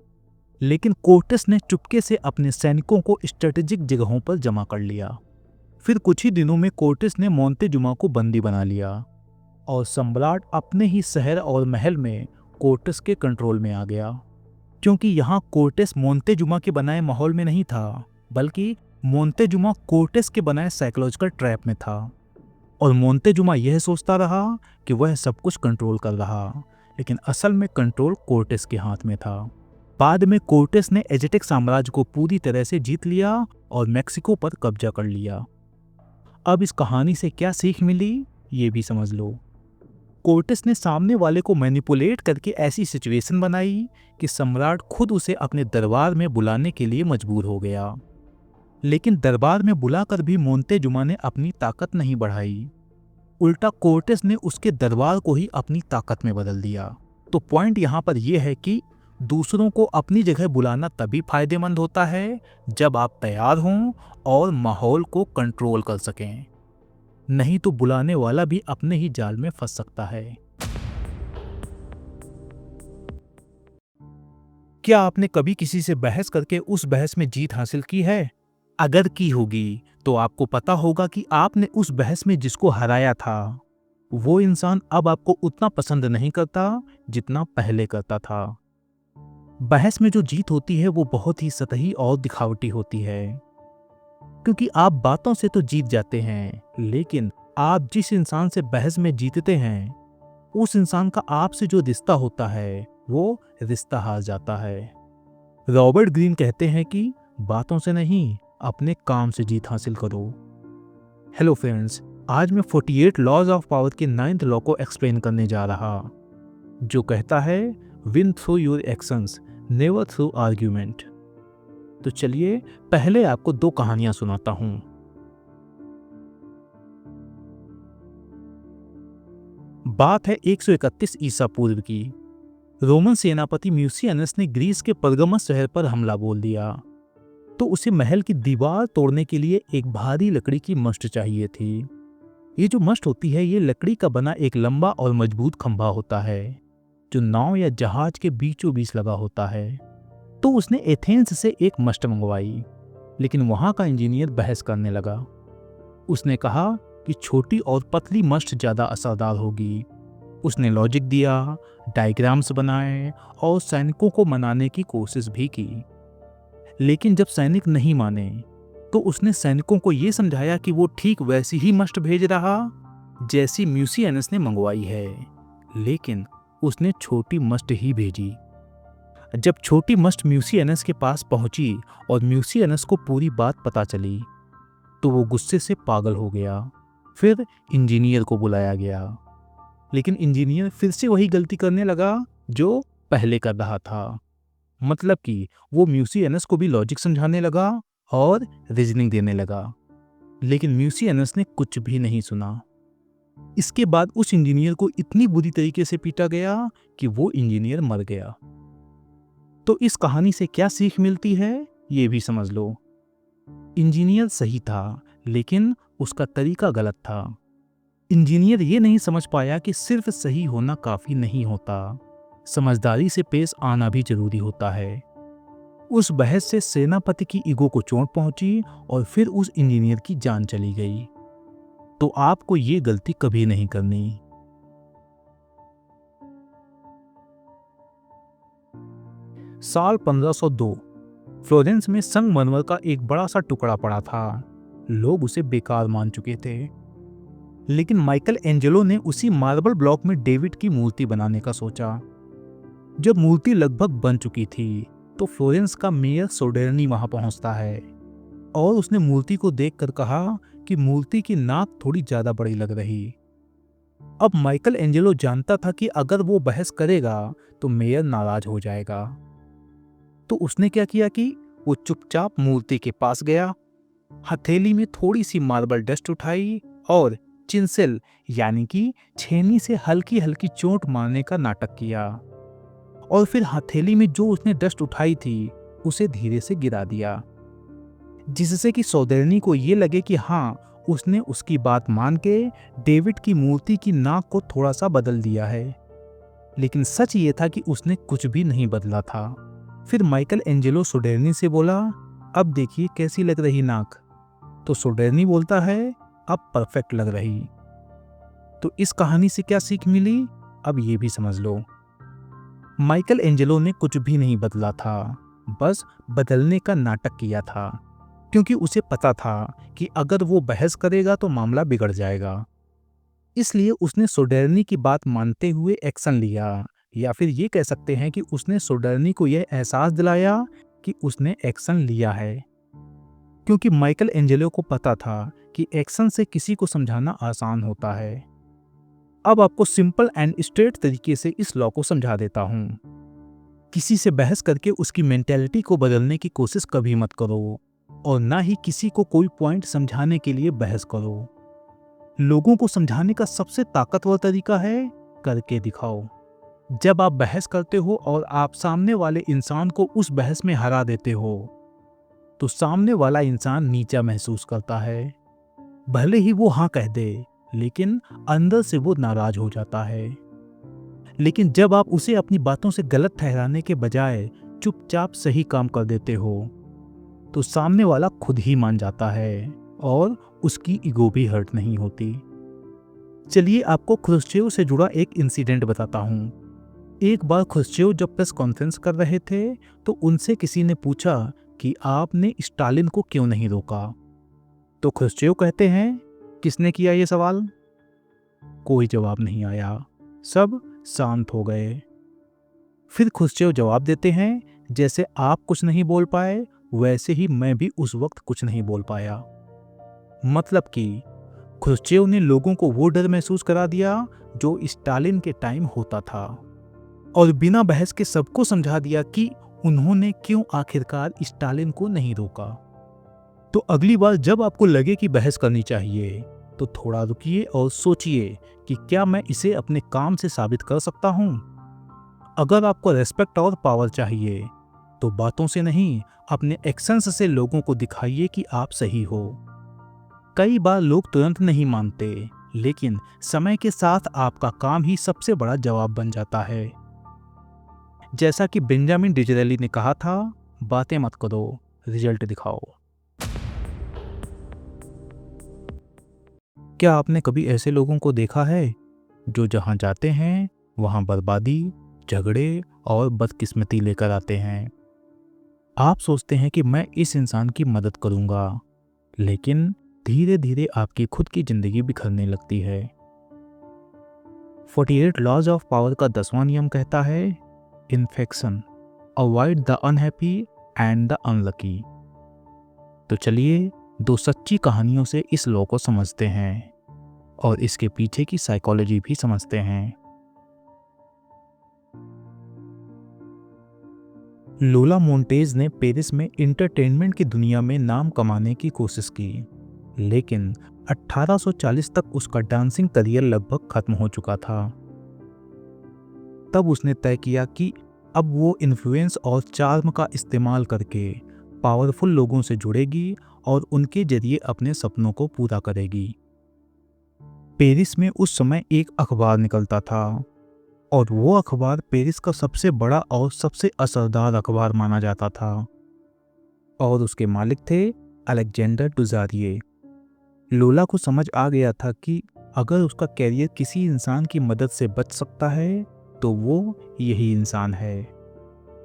लेकिन कोर्टेस ने चुपके से अपने सैनिकों को स्ट्रेटेजिक जगहों पर जमा कर लिया। फिर कुछ ही दिनों में कोर्टेस ने मोंटेजुमा को बंदी बना लिया और सम्राट अपने ही शहर और महल में कोर्टेस के कंट्रोल में आ गया, क्योंकि यहाँ कोर्टेस मोंटेजुमा के बनाए माहौल में नहीं था, बल्कि मोंटेजुमा कोर्टेस के बनाए साइकोलॉजिकल ट्रैप में था। और मोंटेजुमा यह सोचता रहा कि वह सब कुछ कंट्रोल कर रहा, लेकिन असल में कंट्रोल कोर्टेस के हाथ में था। बाद में कोर्टेस ने एज़टेक साम्राज्य को पूरी तरह से जीत लिया और मेक्सिको पर कब्जा कर लिया। अब इस कहानी से क्या सीख मिली, ये भी समझ लो। कोर्टेस ने सामने वाले को मैनिपुलेट करके ऐसी सिचुएशन बनाई कि सम्राट खुद उसे अपने दरबार में बुलाने के लिए मजबूर हो गया। लेकिन दरबार में बुलाकर भी मोंटेजुमा ने अपनी ताकत नहीं बढ़ाई, उल्टा कोर्टेस ने उसके दरबार को ही अपनी ताकत में बदल दिया। तो पॉइंट यहाँ पर यह है कि दूसरों को अपनी जगह बुलाना तभी फायदेमंद होता है जब आप तैयार हों और माहौल को कंट्रोल कर सकें, नहीं तो बुलाने वाला भी अपने ही जाल में फंस सकता है। क्या आपने कभी किसी से बहस करके उस बहस में जीत हासिल की है? अगर की होगी तो आपको पता होगा कि आपने उस बहस में जिसको हराया था, वो इंसान अब आपको उतना पसंद नहीं करता जितना पहले करता था। बहस में जो जीत होती है वो बहुत ही सतही और दिखावटी होती है, क्योंकि आप बातों से तो जीत जाते हैं, लेकिन आप जिस इंसान से बहस में जीतते हैं, उस इंसान का आपसे जो रिश्ता होता है वो रिश्ता हार जाता है। रॉबर्ट ग्रीन कहते हैं कि बातों से नहीं, अपने काम से जीत हासिल करो। हेलो फ्रेंड्स, आज मैं 48 लॉज ऑफ पावर के 9th लॉ को एक्सप्लेन करने जा रहा, जो कहता है win through your actions, never through argument. तो चलिए पहले आपको 2 कहानियां सुनाता हूं। बात है 131 ईसा पूर्व की। रोमन सेनापति म्यूसियनस ने ग्रीस के परगमस शहर पर हमला बोल दिया, तो उसे महल की दीवार तोड़ने के लिए एक भारी लकड़ी की मस्ट चाहिए थी। ये जो मस्ट होती है, ये लकड़ी का बना एक लंबा और मजबूत खंभा होता है जो नाव या जहाज के बीचों बीच लगा होता है। तो उसने एथेंस से एक मस्ट मंगवाई, लेकिन वहां का इंजीनियर बहस करने लगा। उसने कहा कि छोटी और पतली मस्ट ज्यादा असरदार होगी। उसने लॉजिक दिया, डायग्राम्स बनाए और सैनिकों को मनाने की कोशिश भी की। लेकिन जब सैनिक नहीं माने तो उसने सैनिकों को यह समझाया कि वो ठीक वैसी ही मस्ट भेज रहा जैसी म्यूसियनस ने मंगवाई है, लेकिन उसने छोटी मस्ट ही भेजी। जब छोटी मस्ट म्यूसियनस के पास पहुंची और म्यूसियनस को पूरी बात पता चली तो वो गुस्से से पागल हो गया। फिर इंजीनियर को बुलाया गया, लेकिन इंजीनियर फिर से वही गलती करने लगा जो पहले कर रहा था। मतलब कि वो म्यूसियनस को भी लॉजिक समझाने लगा और रीजनिंग देने लगा, लेकिन म्यूसियनस ने कुछ भी नहीं सुना। इसके बाद उस इंजीनियर को इतनी बुरी तरीके से पीटा गया कि वो इंजीनियर मर गया। तो इस कहानी से क्या सीख मिलती है, ये भी समझ लो। इंजीनियर सही था, लेकिन उसका तरीका गलत था। इंजीनियर ये नहीं समझ पाया कि सिर्फ सही होना काफी नहीं होता, समझदारी से पेश आना भी जरूरी होता है। उस बहस से सेनापति की ईगो को चोट पहुंची और फिर उस इंजीनियर की जान चली गई। तो आपको ये गलती कभी नहीं करनी। साल 1502 फ्लोरेंस में संगमरमर का एक बड़ा सा टुकड़ा पड़ा था। लोग उसे बेकार मान चुके थे, लेकिन माइकल एंजेलो ने उसी मार्बल ब्लॉक में डेविड की मूर्ति बनाने का सोचा। जब मूर्ति लगभग बन चुकी थी तो फ्लोरेंस का मेयर सोडेर्नी वहां पहुंचता है और उसने मूर्ति को देखकर कहा कि मूर्ति की नाक थोड़ी ज्यादा बड़ी लग रही। अब माइकल एंजेलो जानता था कि अगर वो बहस करेगा तो मेयर नाराज हो जाएगा। तो उसने क्या किया कि वो चुपचाप मूर्ति के पास गया, हथेली में थोड़ी सी मार्बल डस्ट उठाई और चिंसेल यानी कि छेनी से हल्की हल्की चोट मारने का नाटक किया, और फिर हथेली में जो उसने डस्ट उठाई थी उसे धीरे से गिरा दिया, जिससे कि सौदेरनी को ये लगे कि हाँ, उसने उसकी बात मान के डेविड की मूर्ति की नाक को थोड़ा सा बदल दिया है। लेकिन सच ये था कि उसने कुछ भी नहीं बदला था। फिर माइकल एंजेलो सोडेर्नी से बोला, अब देखिए कैसी लग रही नाक। तो सोडेर्नी बोलता है, अब परफेक्ट लग रही। तो इस कहानी से क्या सीख मिली, अब ये भी समझ लो। माइकल एंजेलो ने कुछ भी नहीं बदला था, बस बदलने का नाटक किया था, क्योंकि उसे पता था कि अगर वो बहस करेगा तो मामला बिगड़ जाएगा। इसलिए उसने सोडेर्नी की बात मानते हुए एक्शन लिया, या फिर ये कह सकते हैं कि उसने सोडेर्नी को यह एहसास दिलाया कि उसने एक्शन लिया है, क्योंकि माइकल एंजेलो को पता था कि एक्शन से किसी को समझाना आसान होता है। अब आपको सिंपल एंड स्ट्रेट तरीके से इस लॉ को समझा देता हूं। किसी से बहस करके उसकी मेंटेलिटी को बदलने की कोशिश कभी मत करो, और ना ही किसी को कोई पॉइंट समझाने के लिए बहस करो। लोगों को समझाने का सबसे ताकतवर तरीका है करके दिखाओ। जब आप बहस करते हो और आप सामने वाले इंसान को उस बहस में हरा देते हो, तो सामने वाला इंसान नीचा महसूस करता है। भले ही वो हाँ कह दे, लेकिन अंदर से वो नाराज हो जाता है। लेकिन जब आप उसे अपनी बातों से गलत ठहराने के बजाय चुपचाप सही काम कर देते हो, तो सामने वाला खुद ही मान जाता है और उसकी ईगो भी हर्ट नहीं होती। चलिए आपको ख्रुश्चेव से जुड़ा एक इंसिडेंट बताता हूँ। एक बार ख्रुश्चेव जब प्रेस कॉन्फ्रेंस कर रहे थे तो उनसे किसी ने पूछा कि आपने स्टालिन को क्यों नहीं रोका। तो ख्रुश्चेव कहते हैं, किसने किया ये सवाल? कोई जवाब नहीं आया, सब शांत हो गए। फिर ख्रुश्चेव जवाब देते हैं, जैसे आप कुछ नहीं बोल पाए वैसे ही मैं भी उस वक्त कुछ नहीं बोल पाया। मतलब कि ख्रुश्चेव ने लोगों को वो डर महसूस करा दिया जो स्टालिन के टाइम होता था, और बिना बहस के सबको समझा दिया कि उन्होंने क्यों आखिरकार स्टालिन को नहीं रोका। तो अगली बार जब आपको लगे कि बहस करनी चाहिए तो थोड़ा रुकिए और सोचिए कि क्या मैं इसे अपने काम से साबित कर सकता हूँ। अगर आपको रेस्पेक्ट और पावर चाहिए तो बातों से नहीं, अपने एक्शंस से लोगों को दिखाइए कि आप सही हो। कई बार लोग तुरंत नहीं मानते, लेकिन समय के साथ आपका काम ही सबसे बड़ा जवाब बन जाता है। जैसा कि बेंजामिन डिज़राएली ने कहा था, बातें मत करो, रिजल्ट दिखाओ। क्या आपने कभी ऐसे लोगों को देखा है जो जहां जाते हैं वहां बर्बादी, झगड़े और बदकिस्मती लेकर आते हैं? आप सोचते हैं कि मैं इस इंसान की मदद करूंगा, लेकिन धीरे धीरे आपकी खुद की जिंदगी बिखरने लगती है। 48 लॉज ऑफ पावर का 10वां नियम कहता है, infection, avoid the unhappy and the unlucky. तो चलिए दो सच्ची कहानियों से इस लॉ को समझते हैं और इसके पीछे की साइकोलॉजी भी समझते हैं। लोला मोंटेज ने पेरिस में एंटरटेनमेंट की दुनिया में नाम कमाने की कोशिश की, लेकिन 1840 तक उसका डांसिंग करियर लगभग खत्म हो चुका था। तब उसने तय किया कि अब वो इन्फ्लुएंस और चार्म का इस्तेमाल करके पावरफुल लोगों से जुड़ेगी और उनके जरिए अपने सपनों को पूरा करेगी। पेरिस में उस समय एक अखबार निकलता था और वो अखबार पेरिस का सबसे बड़ा और सबसे असरदार अखबार माना जाता था और उसके मालिक थे अलेक्जेंडर डुज़ारिये। लोला को समझ आ गया था कि अगर उसका कैरियर किसी इंसान की मदद से बच सकता है तो वो यही इंसान है।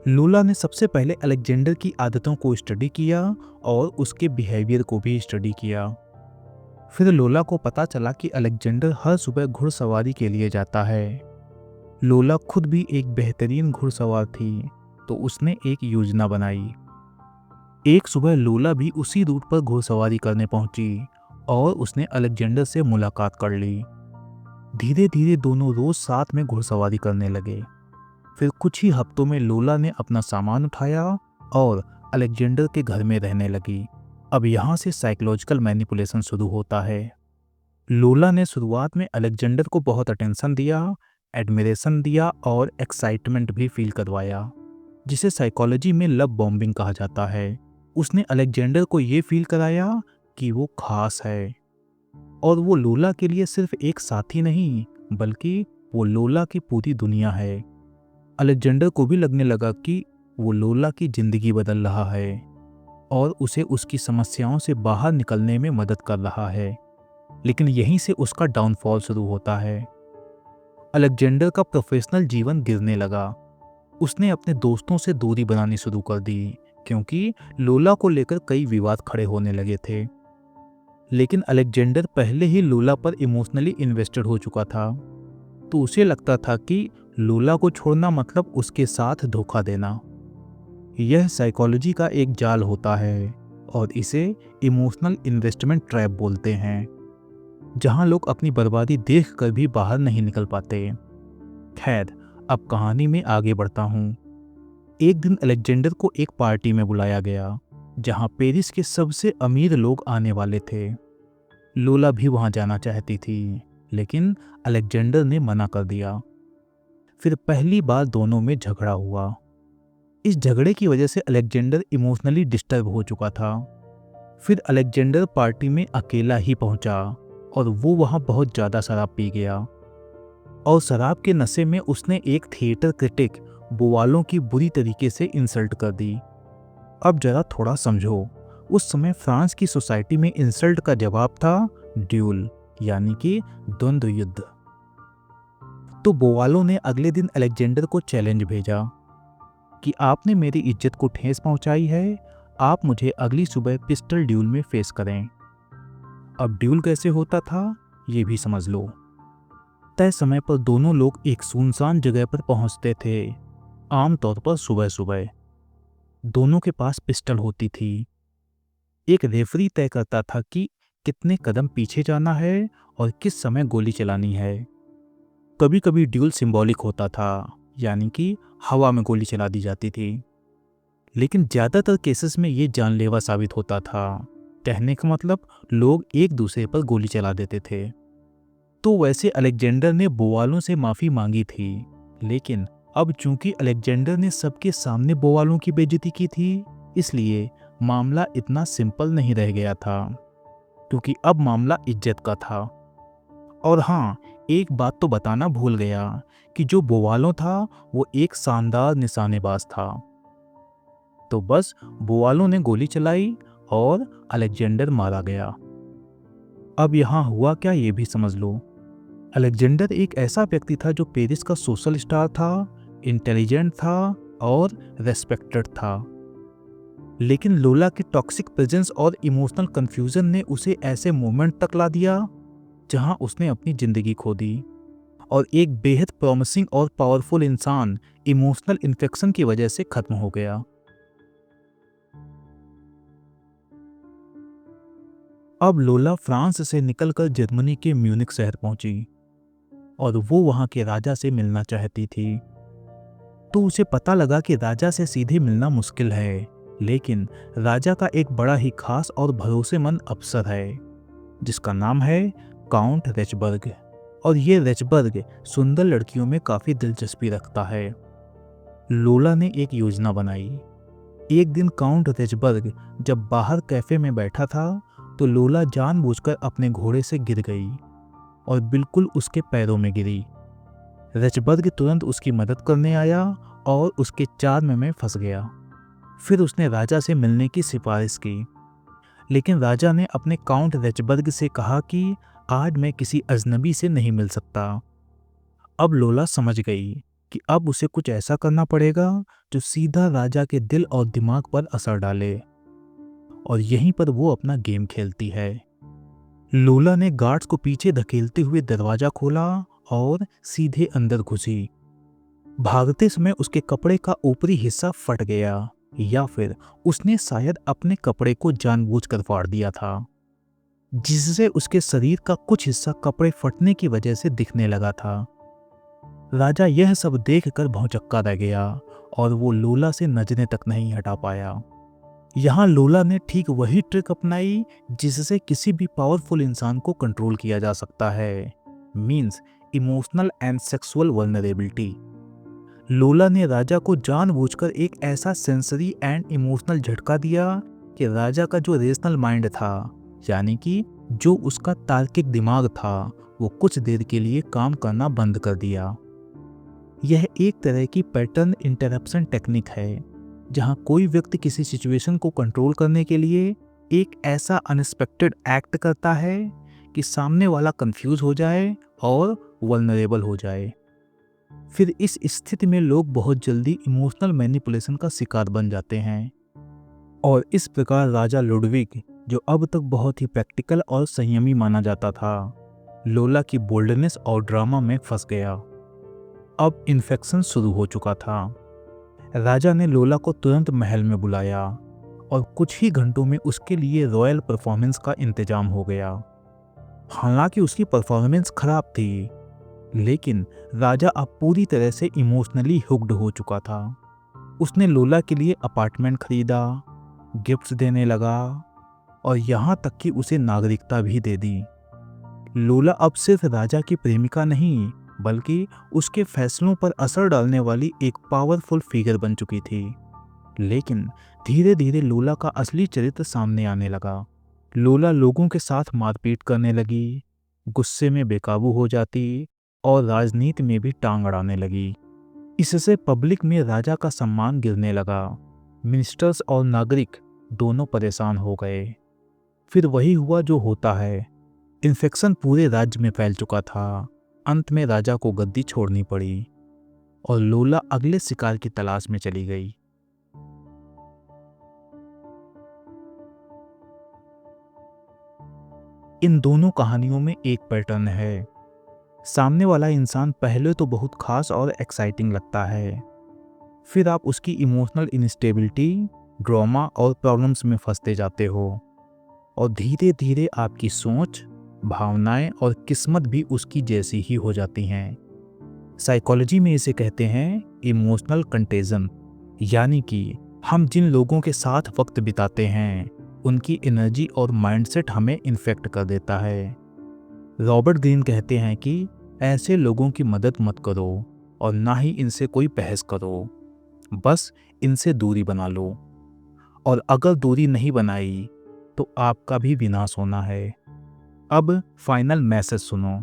लोला ने सबसे पहले अलेक्जेंडर की आदतों को स्टडी किया और उसके बिहेवियर को भी स्टडी किया। फिर लोला को पता चला कि अलेक्जेंडर हर सुबह घुड़सवारी के लिए जाता है। लोला खुद भी एक बेहतरीन घुड़सवार थी, तो उसने एक योजना बनाई। एक सुबह लोला भी उसी रूट पर घुड़सवारी करने पहुंची और उसने अलेक्जेंडर से मुलाकात कर ली। धीरे धीरे दोनों रोज साथ में घुड़सवारी करने लगे। फिर कुछ ही हफ्तों में लोला ने अपना सामान उठाया और अलेक्जेंडर के घर में रहने लगी। अब यहाँ से साइकोलॉजिकल मैनिपुलेशन शुरू होता है। लोला ने शुरुआत में अलेक्जेंडर को बहुत अटेंशन दिया, एडमिरेशन दिया और एक्साइटमेंट भी फील करवाया, जिसे साइकोलॉजी में लव बॉम्बिंग कहा जाता है। उसने अलेक्जेंडर को ये फील कराया कि वो खास है और वो लोला के लिए सिर्फ एक साथी नहीं, बल्कि वो लोला की पूरी दुनिया है। अलेक्जेंडर को भी लगने लगा कि वो लोला की जिंदगी बदल रहा है और उसे उसकी समस्याओं से बाहर निकलने में मदद कर रहा है। लेकिन यहीं से उसका डाउनफॉल शुरू होता है। अलेक्जेंडर का प्रोफेशनल जीवन गिरने लगा। उसने अपने दोस्तों से दूरी बनानी शुरू कर दी, क्योंकि लोला को लेकर कई विवाद खड़े होने लगे थे। लेकिन अलेक्जेंडर पहले ही लोला पर इमोशनली इन्वेस्टेड हो चुका था, तो उसे लगता था कि लोला को छोड़ना मतलब उसके साथ धोखा देना। यह साइकोलॉजी का एक जाल होता है और इसे इमोशनल इन्वेस्टमेंट ट्रैप बोलते हैं, जहां लोग अपनी बर्बादी देखकर भी बाहर नहीं निकल पाते। खैर, अब कहानी में आगे बढ़ता हूँ। एक दिन अलेक्जेंडर को एक पार्टी में बुलाया गया, जहां पेरिस के सबसे अमीर लोग आने वाले थे। लोला भी वहां जाना चाहती थी, लेकिन अलेक्जेंडर ने मना कर दिया। फिर पहली बार दोनों में झगड़ा हुआ। इस झगड़े की वजह से अलेक्जेंडर इमोशनली डिस्टर्ब हो चुका था। फिर अलेक्जेंडर पार्टी में अकेला ही पहुंचा और वो वहां बहुत ज़्यादा शराब पी गया और शराब के नशे में उसने एक थिएटर क्रिटिक बोवालों की बुरी तरीके से इंसल्ट कर दी। अब जरा थोड़ा समझो, उस समय फ्रांस की सोसाइटी में इंसल्ट का जवाब था ड्यूल, यानी कि द्वंद्व युद्ध। तो बोवालों ने अगले दिन अलेक्जेंडर को चैलेंज भेजा कि आपने मेरी इज्जत को ठेस पहुंचाई है, आप मुझे अगली सुबह पिस्टल ड्यूल में फेस करें। अब ड्यूल कैसे होता था ये भी समझ लो। तय समय पर दोनों लोग एक सुनसान जगह पर पहुंचते थे, आमतौर पर सुबह सुबह। दोनों के पास पिस्टल होती थी। एक रेफरी तय करता था कि कितने कदम पीछे जाना है और किस समय गोली चलानी है। कभी कभी ड्यूल सिंबॉलिक होता था, यानी कि हवा में गोली चला दी जाती थी। लेकिन ज़्यादातर केसेस में ये जानलेवा साबित होता था। कहने का मतलब लोग एक दूसरे पर गोली चला देते थे। तो वैसे अलेक्जेंडर ने बोवालों से माफ़ी मांगी थी, लेकिन अब चूंकि अलेक्जेंडर ने सबके सामने बोवालों की बेइज्जती की थी, इसलिए मामला इतना सिंपल नहीं रह गया था, क्योंकि अब मामला इज्जत का था। और हाँ, एक बात तो बताना भूल गया कि जो बोवालों था वो एक शानदार निशानेबाज था। तो बस बोवालों ने गोली चलाई और अलेक्जेंडर मारा गया। अब यहाँ हुआ क्या ये भी समझ लो। अलेक्जेंडर एक ऐसा व्यक्ति था जो पेरिस का सोशल स्टार था, इंटेलिजेंट था और रेस्पेक्टेड था। लेकिन लोला के टॉक्सिक प्रेजेंस और इमोशनल कंफ्यूजन ने उसे ऐसे मोमेंट तक ला दिया जहां उसने अपनी जिंदगी खो दी, और एक बेहद प्रॉमिसिंग और पावरफुल इंसान इमोशनल इन्फेक्शन की वजह से खत्म हो गया। अब लोला फ्रांस से निकलकर जर्मनी के म्यूनिख शहर पहुंची और वो वहां के राजा से मिलना चाहती थी। तो उसे पता लगा कि राजा से सीधे मिलना मुश्किल है, लेकिन राजा का एक बड़ा ही खास और भरोसेमंद अफसर है जिसका नाम है काउंट रेचबर्ग। और ये रेचबर्ग सुंदर लड़कियों में काफ़ी दिलचस्पी रखता है। लोला ने एक योजना बनाई। एक दिन काउंट रेचबर्ग जब बाहर कैफे में बैठा था तो लोला जानबूझकर अपने घोड़े से गिर गई और बिल्कुल उसके पैरों में गिरी। रेचबर्ग तुरंत उसकी मदद करने आया और उसके चार्म में फंस गया। फिर उसने राजा से मिलने की सिफारिश की, लेकिन राजा ने अपने काउंट रेचबर्ग से कहा कि आज मैं किसी अजनबी से नहीं मिल सकता। अब लोला समझ गई कि अब उसे कुछ ऐसा करना पड़ेगा जो सीधा राजा के दिल और दिमाग पर असर डाले, और यहीं पर वो अपना गेम खेलती है। लोला ने गार्ड्स को पीछे धकेलते हुए दरवाजा खोला और सीधे अंदर घुसी। भागते समय उसके कपड़े का ऊपरी हिस्सा फट गया, या फिर उसने शायद अपने कपड़े को जानबूझकर फाड़ दिया था, जिससे उसके शरीर का कुछ हिस्सा कपड़े फटने की वजह से दिखने लगा था। राजा यह सब देखकर भौंचक्का रह गया और वो लोला से नजरें तक नहीं हटा पाया। यहाँ लोला ने ठीक वही ट्रिक अपनाई जिससे किसी भी पावरफुल इंसान को कंट्रोल किया जा सकता है, means emotional and sexual vulnerability. लोला ने राजा को जानबूझकर एक ऐसा सेंसरी एंड इमोशनल झटका दिया कि राजा का जो रेशनल माइंड था, यानी कि जो उसका तार्किक दिमाग था, वो कुछ देर के लिए काम करना बंद कर दिया। यह एक तरह की पैटर्न इंटरप्शन टेक्निक है, जहां कोई व्यक्ति किसी सिचुएशन को कंट्रोल करने के लिए एक ऐसा अनएक्सपेक्टेड एक्ट करता है कि सामने वाला कंफ्यूज हो जाए और वल्नरेबल हो जाए। फिर इस स्थिति में लोग बहुत जल्दी इमोशनल मैनिपुलेशन का शिकार बन जाते हैं, और इस प्रकार राजा लुडविग, जो अब तक बहुत ही प्रैक्टिकल और संयमी माना जाता था, लोला की बोल्डनेस और ड्रामा में फंस गया। अब इन्फेक्शन शुरू हो चुका था। राजा ने लोला को तुरंत महल में बुलाया और कुछ ही घंटों में उसके लिए रॉयल परफॉर्मेंस का इंतजाम हो गया। हालांकि उसकी परफॉर्मेंस खराब थी, लेकिन राजा अब पूरी तरह से इमोशनली हुक्ड हो चुका था। उसने लोला के लिए अपार्टमेंट खरीदा, गिफ्ट्स देने लगा और यहाँ तक कि उसे नागरिकता भी दे दी। लोला अब सिर्फ राजा की प्रेमिका नहीं, बल्कि उसके फैसलों पर असर डालने वाली एक पावरफुल फिगर बन चुकी थी। लेकिन धीरे धीरे लोला का असली चरित्र सामने आने लगा। लोला लोगों के साथ मारपीट करने लगी, गुस्से में बेकाबू हो जाती और राजनीति में भी टांग अड़ाने लगी। इससे पब्लिक में राजा का सम्मान गिरने लगा। मिनिस्टर्स और नागरिक दोनों परेशान हो गए। फिर वही हुआ जो होता है। इन्फेक्शन पूरे राज्य में फैल चुका था। अंत में राजा को गद्दी छोड़नी पड़ी और लोला अगले शिकार की तलाश में चली गई। इन दोनों कहानियों में एक पैटर्न है। सामने वाला इंसान पहले तो बहुत खास और एक्साइटिंग लगता है, फिर आप उसकी इमोशनल इनस्टेबिलिटी, ड्रामा और प्रॉब्लम्स में फंसते जाते हो, और धीरे धीरे आपकी सोच, भावनाएं और किस्मत भी उसकी जैसी ही हो जाती हैं। साइकोलॉजी में इसे कहते हैं इमोशनल कंटेजन, यानी कि हम जिन लोगों के साथ वक्त बिताते हैं उनकी एनर्जी और माइंडसेट हमें इन्फेक्ट कर देता है। रॉबर्ट ग्रीन कहते हैं कि ऐसे लोगों की मदद मत करो और ना ही इनसे कोई बहस करो, बस इनसे दूरी बना लो। और अगर दूरी नहीं बनाई तो आपका भी विनाश होना है। अब फाइनल मैसेज सुनो।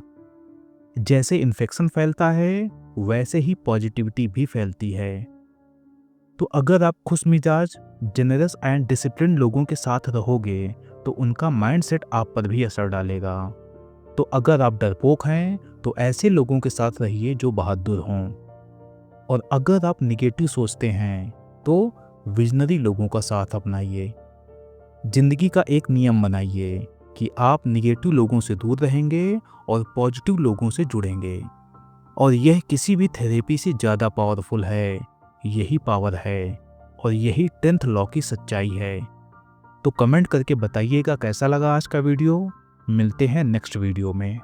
जैसे इन्फेक्शन फैलता है वैसे ही पॉजिटिविटी भी फैलती है। तो अगर आप खुश मिजाज, जेनरस एंड डिसिप्लिन लोगों के साथ रहोगे तो उनका माइंडसेट आप पर भी असर डालेगा। तो अगर आप डरपोक हैं तो ऐसे लोगों के साथ रहिए जो बहादुर हों। और अगर आप निगेटिव सोचते हैं तो विजनरी लोगों का साथ अपनाइए। जिंदगी का एक नियम बनाइए कि आप निगेटिव लोगों से दूर रहेंगे और पॉजिटिव लोगों से जुड़ेंगे। और यह किसी भी थेरेपी से ज़्यादा पावरफुल है। यही पावर है और यही 10th लॉ की सच्चाई है। तो कमेंट करके बताइएगा कैसा लगा आज का वीडियो। मिलते हैं नेक्स्ट वीडियो में।